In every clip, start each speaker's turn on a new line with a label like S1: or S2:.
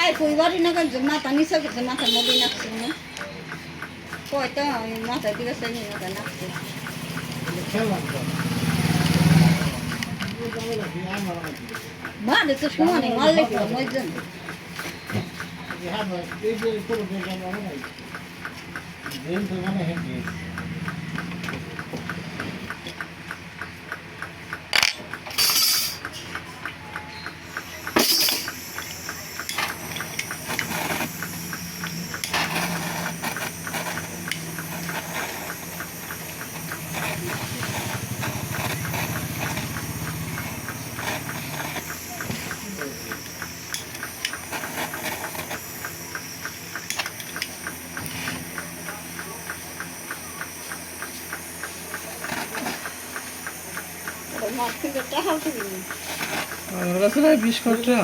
S1: পায়ে কইবারই না কাজ মাথা নিচে করছে মাথার মধ্যেই নাচছে না কয়টা আমি মাথার দিকে চাই মাথা নাচছে মারে তো সমানে মারলে কি মজন
S2: আমার কাছে নাই 20 কোটা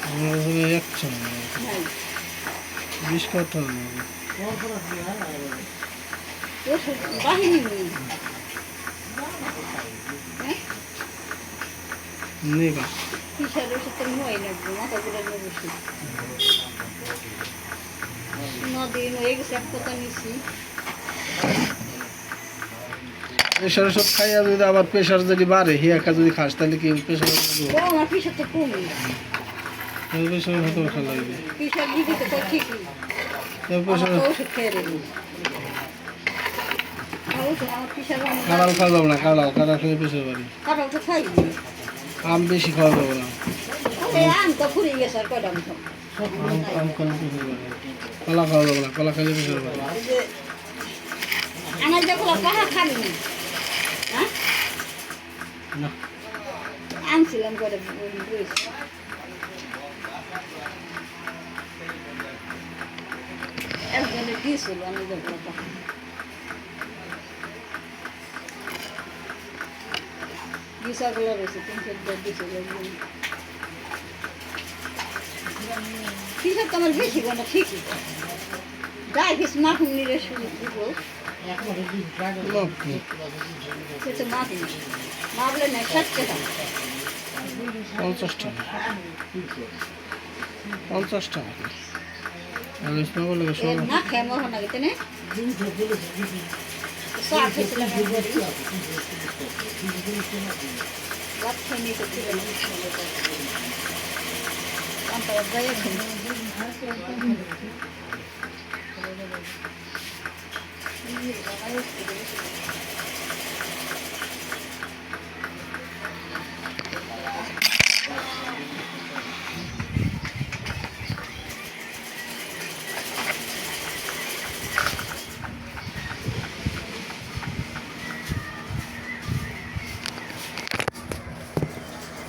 S2: আমার কাছে একশো 20 কোটা নেবা প্রেশার ওষুধ খাইয়া যদি আবার প্রেশার যদি বাড়ে হিয়াকা যদি খাস তাহলে কি প্রেশার প্রেশার হতে বসা লাগবে কাঁড়াল খাওয়া যাবো না কাঁড়াল খেলে প্রেশার বাড়ি আম বেশি খাওয়া যাবো না আম খেলে প্রেশার বাড়ি কলা খাওয়া যাবো না কলা খেলে প্রেশার বাড়ি
S1: আমার যেগুলো কাহা খাবি না আনছিলাম করে একজনে দিয়েছিল আমি যেগুলো কাহা দিশাগুলো রয়েছে 300 দিয়েছিল কিসব তো আমার বেশি কোনো ঠিকই যাই কিছু মাখন নিলে শুরু দিব সেটা মাখন মাপলে না 60 টাকা
S2: 50 টাকা 50 টাকা আলুস না বলে সব
S1: না খেয়ে মরো না গেতে না সাত ছিল না রাত খেয়ে তো ছিল না আমরা যাই